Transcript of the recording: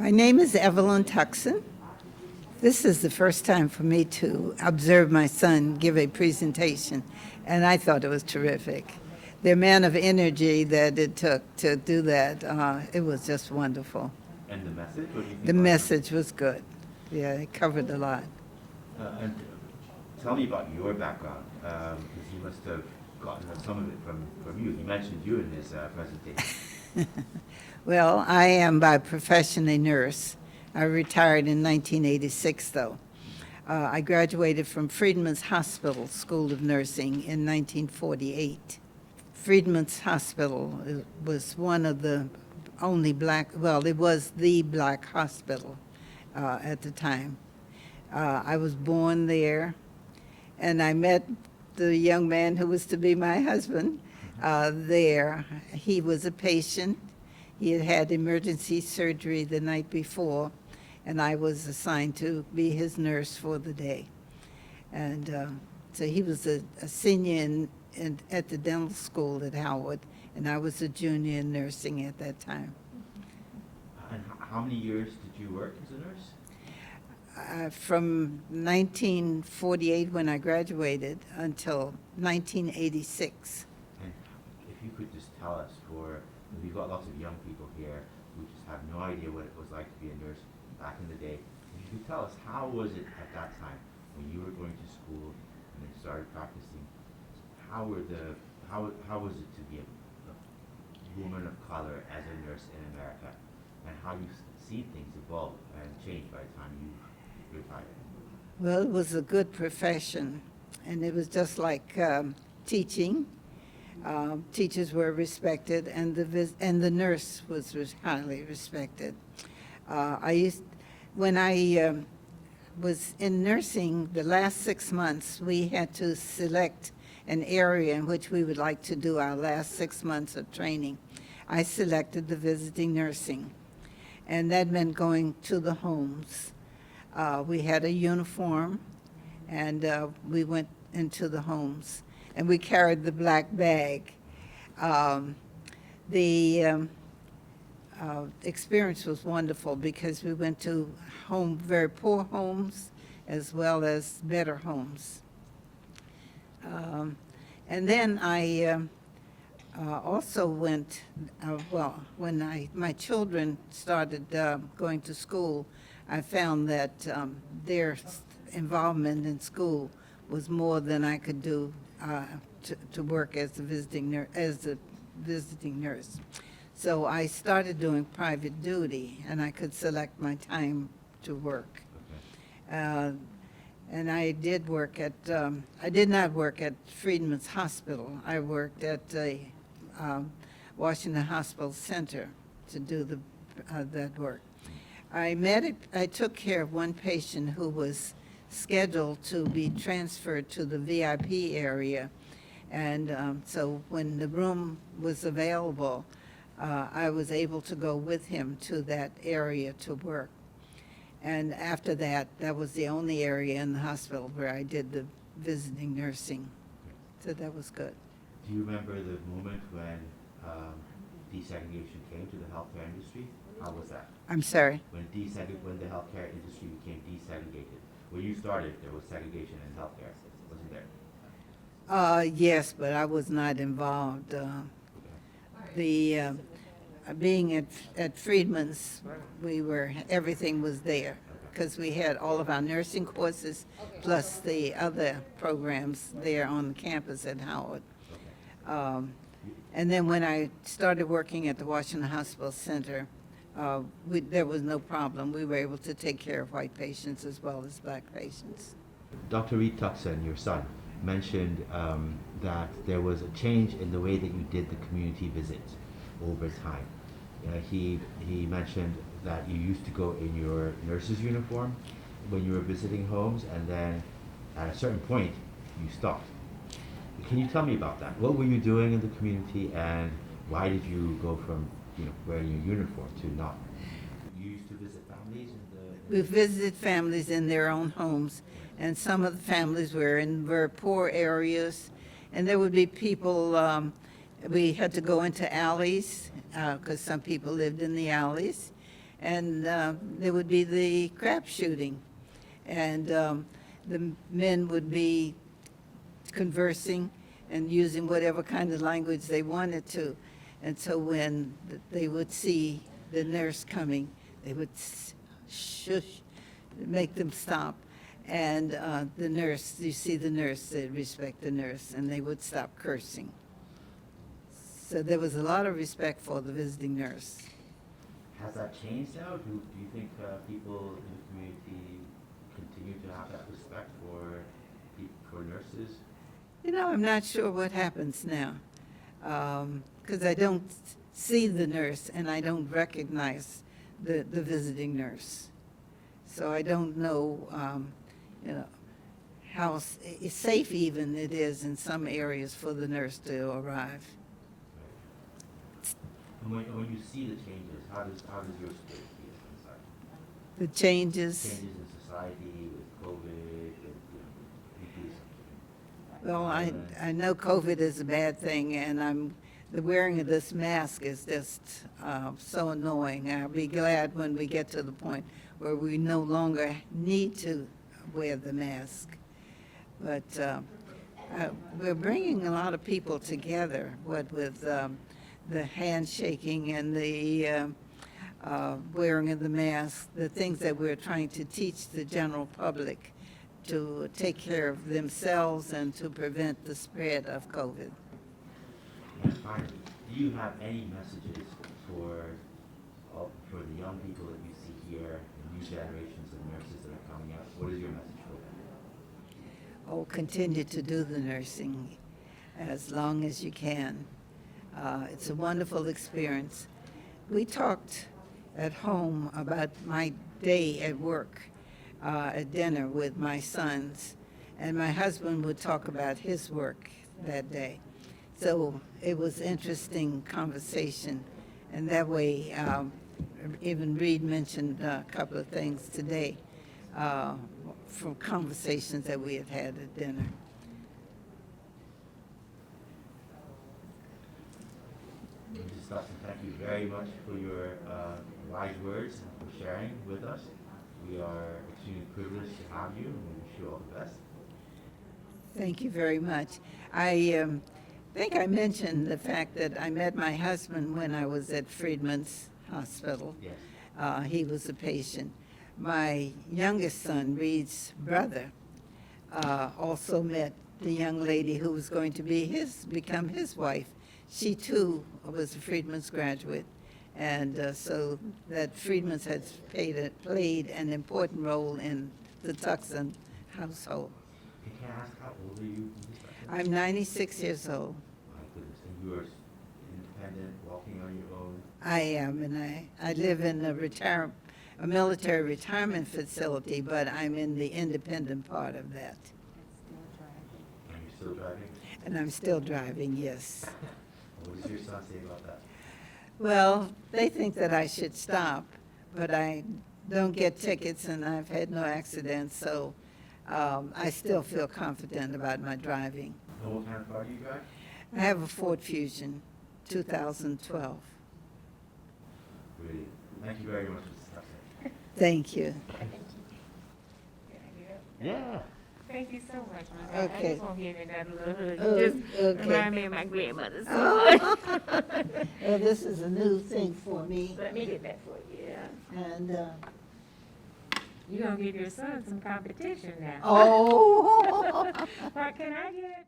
My name is Evelyn Tuckson. This is the first time for me to observe my son give a presentation, and I thought it was terrific. The amount of energy that it took to do that, it was just wonderful. And the message? What do you think? The message was good. Yeah, it covered a lot. And tell me about your background, because you must have gotten some of it from you. He mentioned you in his presentation. Well, I am by profession a nurse. I retired in 1986, though. I graduated from Freedmen's Hospital School of Nursing in 1948. Freedmen's Hospital was one of the only black, well, it was the black hospital at the time. I was born there, and I met the young man who was to be my husband there. He was a patient. He had had emergency surgery the night before, and I was assigned to be his nurse for the day. And so he was a senior at the dental school at Howard, and I was a junior in nursing at that time. And how many years did you work as a nurse? From 1948, when I graduated, until 1986. And if you could just tell us, we've got lots of young people here who just have no idea what it was like to be a nurse back in the day. If you could tell us, how was it at that time when you were going to school and then started practicing? How was it to be a woman of color as a nurse in America, and how you see things evolve and change by the time you retired? Well, it was a good profession, and it was just like teaching. Teachers were respected, and the nurse was highly respected. When I was in nursing, the last 6 months, we had to select an area in which we would like to do our last 6 months of training. I selected the visiting nursing, and that meant going to the homes. We had a uniform, and we went into the homes, and we carried the black bag. The experience was wonderful because we went to very poor homes as well as better homes. And then I also went, when my children started going to school, I found that their involvement in school was more than I could do to work as a visiting nurse. So I started doing private duty, and I could select my time to work. Okay. And I did work at, I did not work at Freedmen's Hospital. I worked at Washington Hospital Center to do that work. I took care of one patient who was scheduled to be transferred to the VIP area. And so when the room was available, I was able to go with him to that area to work. And after that, that was the only area in the hospital where I did the visiting nursing. So that was good. Do you remember the moment when desegregation came to the healthcare industry? How was that? I'm sorry? When the healthcare industry became desegregated. When you started, there was segregation in healthcare, wasn't there? Yes, but I was not involved. Being at Freedmen's, everything was there because we had all of our nursing courses plus the other programs there on the campus at Howard. And then when I started working at the Washington Hospital Center, there was no problem. We were able to take care of white patients as well as black patients. Dr. Reed Tuckson, your son, mentioned that there was a change in the way that you did the community visits over time. He mentioned that you used to go in your nurse's uniform when you were visiting homes, and then at a certain point you stopped. Can you tell me about that? What were you doing in the community, and why did you go from wearing your uniform to not? You used to visit families We visited families in their own homes, and some of the families were in very poor areas, and there would be people. We had to go into alleys because some people lived in the alleys, and there would be the crap shooting. And the men would be conversing and using whatever kind of language they wanted to. And so when they would see the nurse coming, they would shush, make them stop. And the nurse, you see the nurse, they'd respect the nurse, and they would stop cursing. So there was a lot of respect for the visiting nurse. Has that changed now? Do you think people in the community continue to have that respect for nurses? You know, I'm not sure what happens now, because I don't see the nurse and I don't recognize the visiting nurse. So I don't know, you know, how safe even it is in some areas for the nurse to arrive. And when you see the changes, how does your spirit feel inside? The changes. Changes in society with COVID, and, Well, I know COVID is a bad thing, and the wearing of this mask is just so annoying. I'll be glad when we get to the point where we no longer need to wear the mask. But we're bringing a lot of people together, what with the handshaking and the wearing of the mask, the things that we're trying to teach the general public to take care of themselves and to prevent the spread of COVID. And finally, do you have any messages for the young people that you see here, the new generations of nurses that are coming out? What is your message for them? Oh, continue to do the nursing as long as you can. It's a wonderful experience. We talked at home about my day at work, at dinner with my sons, and my husband would talk about his work that day. So it was interesting conversation, and that way, even Reed mentioned a couple of things today from conversations that we had had at dinner. Mrs. Tuckson, thank you very much for your wise words and for sharing with us. We are extremely privileged to have you, and we wish you all the best. Thank you very much. I think I mentioned the fact that I met my husband when I was at Freedmen's Hospital. Yes. He was a patient. My youngest son, Reed's brother, also met the young lady who was going to become his wife. She too was a Freedmen's graduate, and so that Freedmen's has played an important role in the Tuckson household. And can I ask how old are you? I'm 96 years old. My goodness, and you are independent, walking on your own. I am, and I live in a military retirement facility, but I'm in the independent part of that. And you're still driving? And I'm still driving, yes. What does your son say about that? Well, they think that I should stop, but I don't get tickets and I've had no accidents, so I still feel confident about my driving. And what kind of car do you drive? I have a Ford Fusion, 2012. Really. Thank you very much, Mrs. Tuckson. Thank you. Yeah. Thank you so much, my God. Okay. I just want to hear that little hood. Oh, You just okay. remind me of my grandmother so much. Well, this is a new thing for me, Let me get that for you. Yeah. and, You're going to give your son some competition now. oh. What can I get?